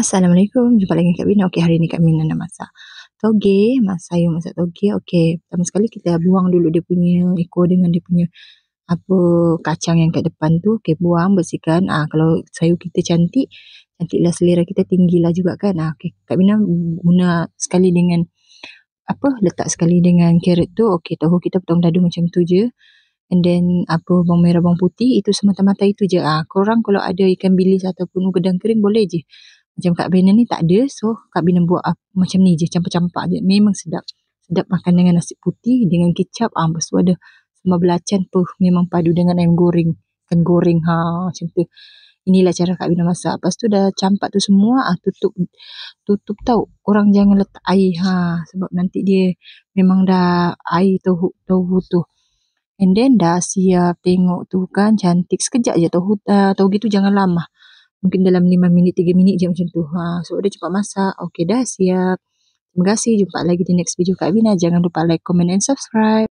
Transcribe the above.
Assalamualaikum, jumpa lagi Kak Bina. Okey, hari ni Kak Bina nak masak toge, sayur masak toge. Okey, pertama sekali kita buang dulu dia punya ekor dengan dia punya apa kacang yang kat depan tu. Okey, buang, bersihkan. Kalau sayur kita cantik, cantiklah selera kita, tinggilah juga kan. Okey, Kak Bina guna sekali dengan letak sekali dengan carrot tu. Okey, tahu kita potong dadu macam tu je. And then bawang merah, bawang putih, itu semata-mata itu je. Korang kalau ada ikan bilis ataupun udang kering boleh je. Macam Kak Bina ni tak ada, so Kak Bina buat macam ni je, campak-campak je. Memang sedap. Sedap makan dengan nasi putih, dengan kicap. Lepas tu ada sambal belacan tu, memang padu dengan ayam goreng. Ikan goreng, macam tu. Inilah cara Kak Bina masak. Lepas tu dah campak tu semua, tutup tau. Korang jangan letak air, sebab nanti dia memang dah air tahu tu. And then dah siap, tengok tu kan cantik. Sekejap je toge tu, jangan lama. Mungkin dalam 5 minit, 3 minit je macam tu. So dia cepat masak. Okey, dah siap. Terima kasih. Jumpa lagi di next video Kak Bina. Jangan lupa like, comment and subscribe.